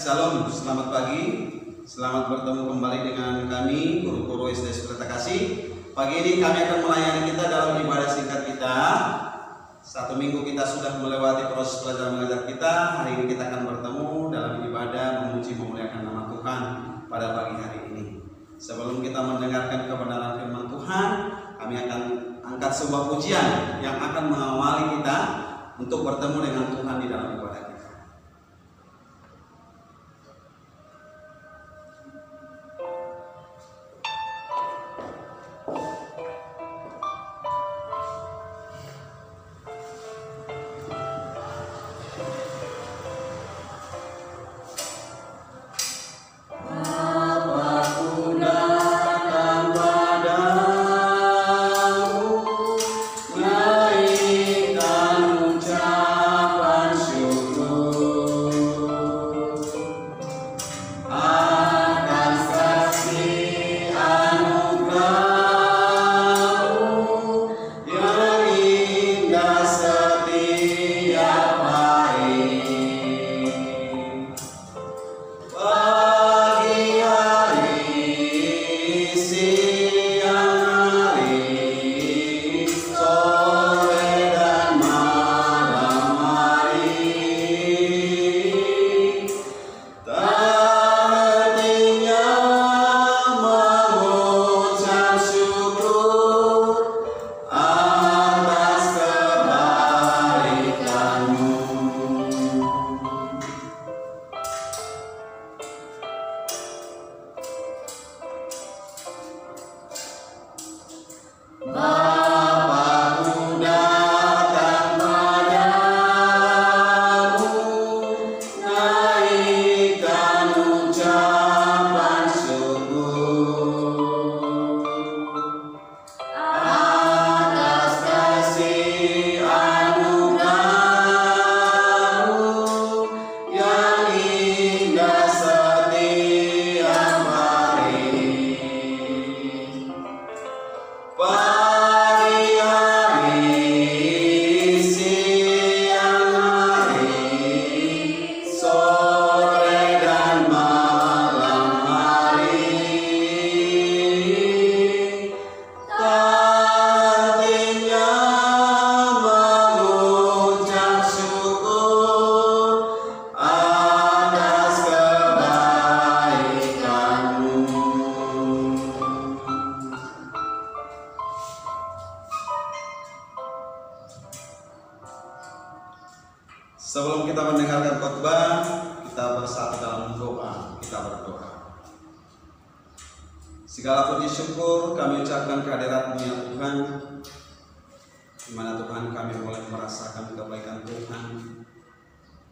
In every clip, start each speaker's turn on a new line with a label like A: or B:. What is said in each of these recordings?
A: Shalom, selamat pagi. Selamat bertemu kembali dengan kami, guru-guru SD Seperti Kasih. Pagi ini kami akan melayani kita dalam ibadah singkat kita. Satu minggu kita sudah melewati proses belajar mengajar kita. Hari ini kita akan bertemu dalam ibadah memuji memuliakan nama Tuhan pada pagi hari ini. Sebelum kita mendengarkan kebenaran firman Tuhan, kami akan angkat sebuah pujian yang akan mengawali kita untuk bertemu dengan Tuhan di dalam ibadah kita. Sebelum kita mendengarkan khotbah, kita bersatu dalam doa. Kita berdoa. Segala puji syukur kami ucapkan kehadirat-Mu ya Tuhan, di mana Tuhan kami boleh merasakan kebaikan Tuhan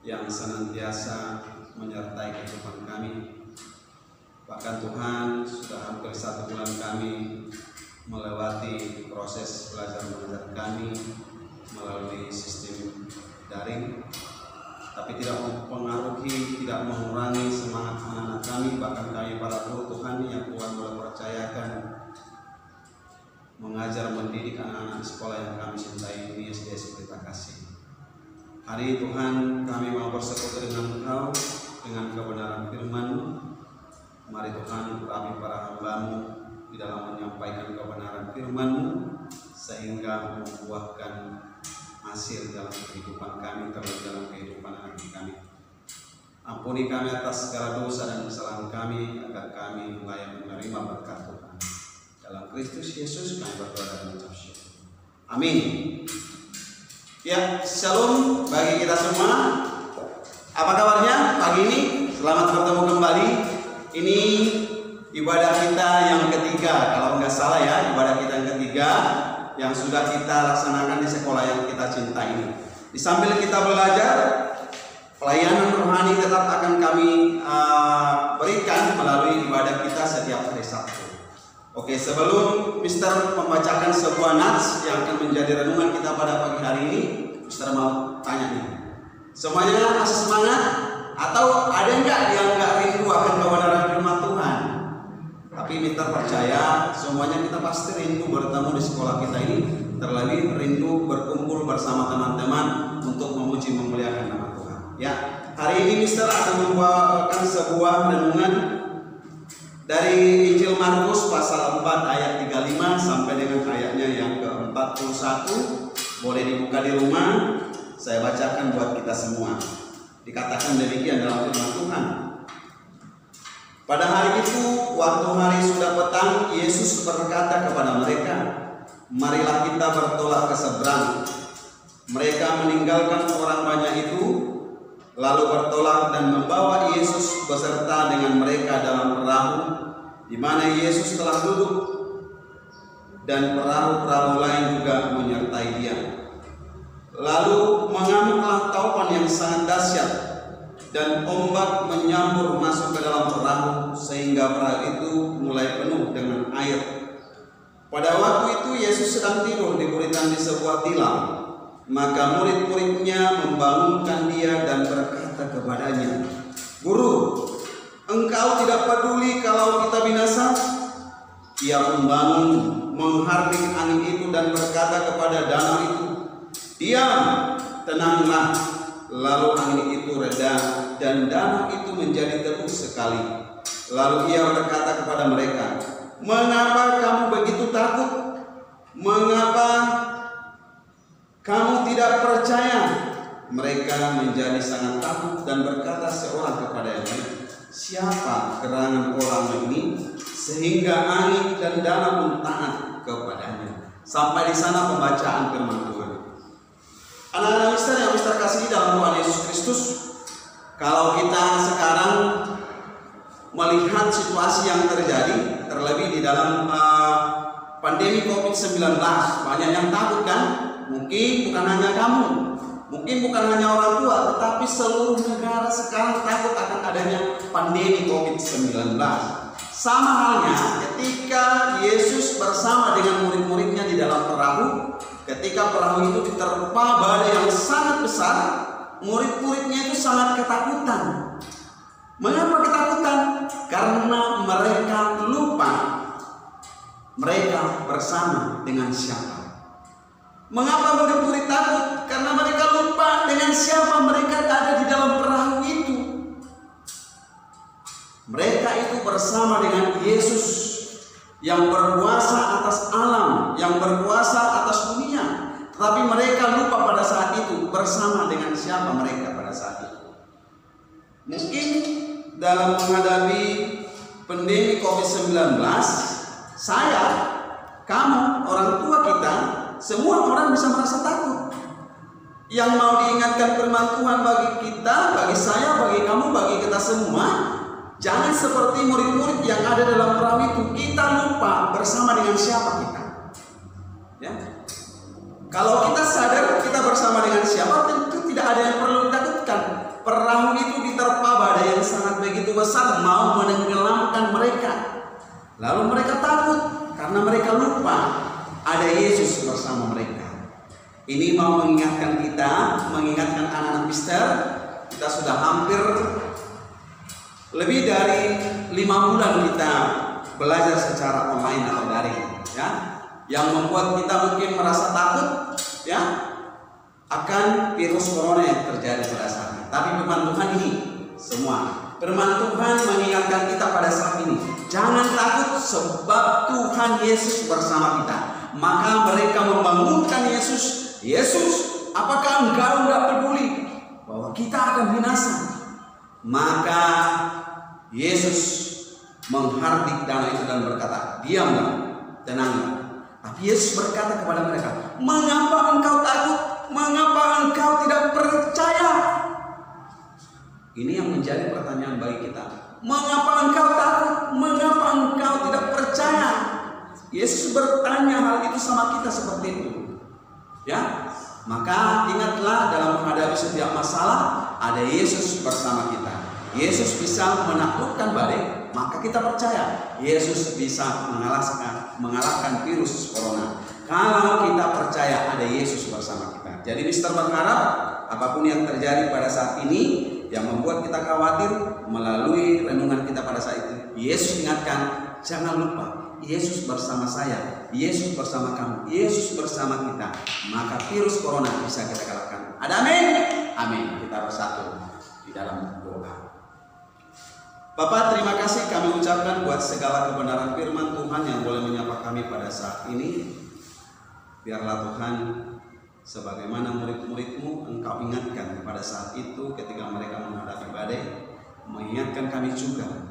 A: yang senantiasa menyertai kehidupan kami. Bahkan Tuhan sudah hampir 1 bulan kami melewati proses belajar mengajar kami melalui sistem daring, tapi tidak mempengaruhi, tidak mengurangi semangat anak-anak kami, bahkan kami para guru Tuhan yang Tuhan boleh percayakan mengajar mendidik anak-anak di sekolah yang kami cintai ini SD Seperti Kasih. Hari Tuhan kami mau bersekutu dengan Engkau dengan kebenaran firman-Mu. Mari Tuhan kami para hamba-Mu di dalam menyampaikan kebenaran firman-Mu sehingga membuahkan hasil dalam kehidupan kami, terlebih dalam kehidupan anak kami. Ampuni kami atas segala dosa dan kesalahan kami, agar kami layak menerima berkat Tuhan. Dalam Kristus Yesus kami berdoa dan mengucap syukur. Amin. Ya, shalom bagi kita semua. Apa kabarnya pagi ini? Selamat bertemu kembali. Ini ibadah kita yang ketiga, kalau nggak salah ya, ibadah kita yang ketiga yang sudah kita laksanakan di sekolah yang kita cintai ini. Di sambil kita belajar, pelayanan rohani tetap akan kami berikan melalui ibadah kita setiap hari Sabtu. Oke, sebelum Mister membacakan sebuah nats yang akan menjadi renungan kita pada pagi hari ini, Mister mau tanya nih, semuanya masih semangat? Atau ada nggak yang nggak rindu akan kebenaran firman Tuhan? Tapi Mister percaya semuanya kita pasti rindu bertemu di sekolah kita ini, terlebih rindu berkumpul bersama teman-teman untuk memuji memuliakan nama Tuhan. Ya, hari ini Mister akan membawakan sebuah renungan dari Injil Markus pasal 4 ayat 35 sampai dengan ayatnya yang ke-41. Boleh dibuka di rumah, saya bacakan buat kita semua. Dikatakan demikian dalam firman Tuhan. Pada hari itu, waktu hari sudah petang, Yesus berkata kepada mereka, "Marilah kita bertolak ke seberang." Mereka meninggalkan orang banyak itu, lalu bertolak dan membawa Yesus beserta dengan mereka dalam perahu, di mana Yesus telah duduk, dan perahu-perahu lain juga menyertai Dia. Lalu mengamuklah taupan yang sangat dahsyat, dan ombak menyambur masuk ke dalam perahu, sehingga perahu itu mulai penuh dengan air. Pada waktu itu Yesus sedang tidur di buritan di sebuah tilam. Maka murid-muridnya membangunkan Dia dan berkata kepadanya, "Guru, Engkau tidak peduli kalau kita binasa?" Ia pun bangun, menghardik angin itu dan berkata kepada danau itu, "Diam, tenanglah." Lalu angin itu reda dan danau itu menjadi teduh sekali. Lalu Ia berkata kepada mereka, "Mengapa kamu begitu takut? Mengapa kamu tidak percaya?" Mereka menjadi sangat takut dan berkata seorang kepada yang lain, "Siapa gerangan orang ini sehingga angin dan danau pun taat kepadanya?" Sampai di sana pembacaan firman Tuhan. Anak-anak Mister yang Mister kasih dalam Tuhan Yesus Kristus, kalau kita sekarang melihat situasi yang terjadi, terlebih di dalam pandemi COVID-19, banyak yang takut kan? Mungkin bukan hanya kamu, mungkin bukan hanya orang tua, tetapi seluruh negara sekarang takut akan adanya pandemi COVID-19. Sama halnya ketika Yesus bersama dengan murid-muridnya di dalam perahu, ketika perahu itu diterpa badai yang sangat besar, murid-muridnya itu sangat ketakutan. Mengapa ketakutan? Karena mereka lupa mereka bersama dengan siapa. Mengapa murid-murid takut? Karena mereka lupa dengan siapa mereka ada di dalam perahu itu. Mereka itu bersama dengan Yesus yang berkuasa atas alam, yang berkuasa atas dunia. Tetapi mereka lupa pada saat itu bersama dengan siapa mereka pada saat itu. Mungkin dalam menghadapi pandemi COVID-19, saya, kamu, orang tua kita, semua orang bisa merasa takut. Yang mau diingatkan firman Tuhan bagi kita, bagi saya, bagi kamu, bagi kita semua, jangan seperti murid-murid yang ada dalam perahu itu. Kita lupa bersama dengan siapa kita. Ya. Kalau kita sadar kita bersama dengan siapa, tentu tidak ada yang perlu ditakutkan. Perahu itu diterpa badai yang sangat begitu besar, mau menenggelamkan mereka. Lalu mereka takut karena mereka lupa ada Yesus bersama mereka. Ini mau mengingatkan kita, mengingatkan anak-anak Mister, kita sudah hampir lebih dari 5 bulan kita belajar secara online atau daring, ya, yang membuat kita mungkin merasa takut, ya, akan virus corona yang terjadi pada saat ini. Tapi firman Tuhan ini semua, firman Tuhan mengingatkan kita pada saat ini, jangan takut sebab Tuhan Yesus bersama kita. Maka mereka membangunkan Yesus, "Yesus, apakah engkau enggak peduli bahwa kita akan binasa?" Maka Yesus menghardik danau itu dan berkata, "Diamlah, tenanglah." Tapi Yesus berkata kepada mereka, "Mengapa engkau takut? Mengapa engkau tidak percaya?" Ini yang menjadi pertanyaan bagi kita. Mengapa engkau takut? Mengapa engkau tidak percaya? Yesus bertanya hal itu sama kita seperti itu. Ya, maka ingatlah dalam menghadapi setiap masalah ada Yesus bersama kita. Yesus bisa menaklukkan badai, maka kita percaya Yesus bisa mengalahkan virus corona. Kalau kita percaya ada Yesus bersama kita. Jadi Mister berharap apapun yang terjadi pada saat ini yang membuat kita khawatir, melalui renungan kita pada saat itu, Yesus ingatkan, jangan lupa Yesus bersama saya, Yesus bersama kamu, Yesus bersama kita. Maka virus corona bisa kita kalahkan. Ada amin? Amin. Kita bersatu di dalam doa. Bapak, terima kasih kami ucapkan buat segala kebenaran firman Tuhan yang boleh menyapa kami pada saat ini. Biarlah Tuhan, sebagaimana murid-murid-Mu Engkau ingatkan pada saat itu ketika mereka menghadapi badai, mengingatkan kami juga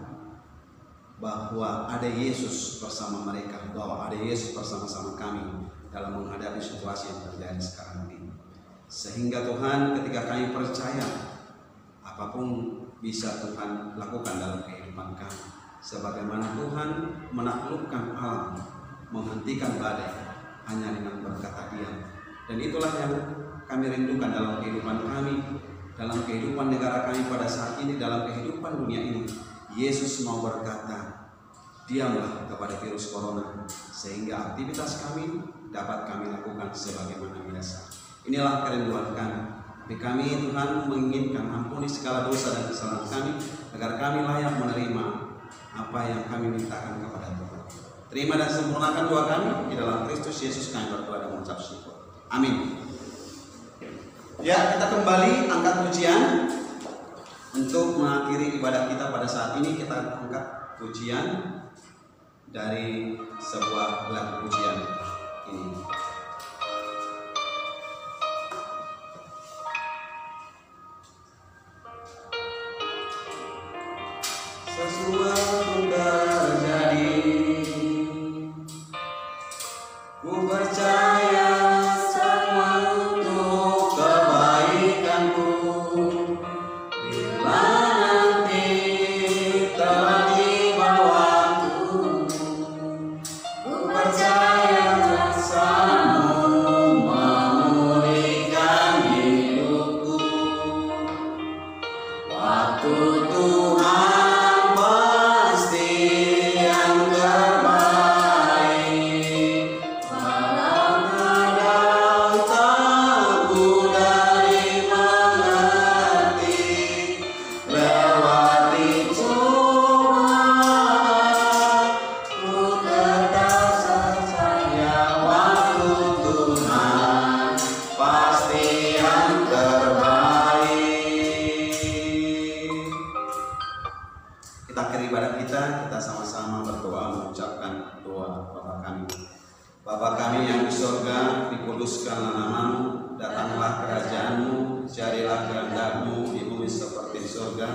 A: bahwa ada Yesus bersama mereka, bahwa ada Yesus bersama-sama kami dalam menghadapi situasi yang terjadi sekarang ini. Sehingga Tuhan, ketika kami percaya apapun bisa Tuhan lakukan dalam kehidupan kami, sebagaimana Tuhan menaklukkan alam, menghentikan badai hanya dengan berkata diam. Dan itulah yang kami rindukan dalam kehidupan kami, dalam kehidupan negara kami pada saat ini, dalam kehidupan dunia ini. Yesus mau berkata, diamlah kepada virus corona, sehingga aktivitas kami dapat kami lakukan sebagaimana biasa. Inilah kerinduan kami. Tapi kami Tuhan menginginkan ampuni segala dosa dan kesalahan kami, agar kami layak menerima apa yang kami mintakan kepada Tuhan. Terima dan sempurnakan doa kami di dalam Kristus Yesus kami berdoa dan mengucap syukur. Amin. Ya, kita kembali angkat pujian. Untuk mengakhiri ibadah kita pada saat ini, kita angkat pujian dari sebuah lagu pujian ini. Sesuatu terjadi, ku percaya semua untuk kebaikanku. Bila nanti telah tiba waktu, ku percaya kuasa-Mu memulihkan hidupku. Waktu Tuhan Bapa kami yang di surga, dikuduskanlah nama-Mu, datanglah kerajaan-Mu, jadilah kehendak-Mu di bumi seperti di surga.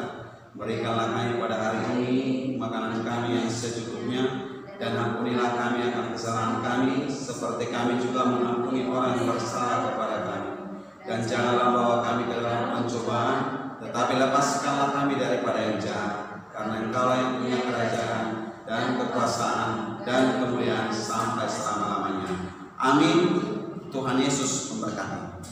A: Berikanlah kami pada hari ini makanan kami yang secukupnya, dan ampunilah kami akan kesalahan kami, seperti kami juga mengampuni orang yang bersalah kepada kami. Dan janganlah bawa kami ke dalam pencobaan, tetapi lepaskanlah kami daripada yang jahat, karena Engkau yang punya kerajaan dan kekuasaan dan kemuliaan sampai selama-lamanya. Amin. Tuhan Yesus memberkati.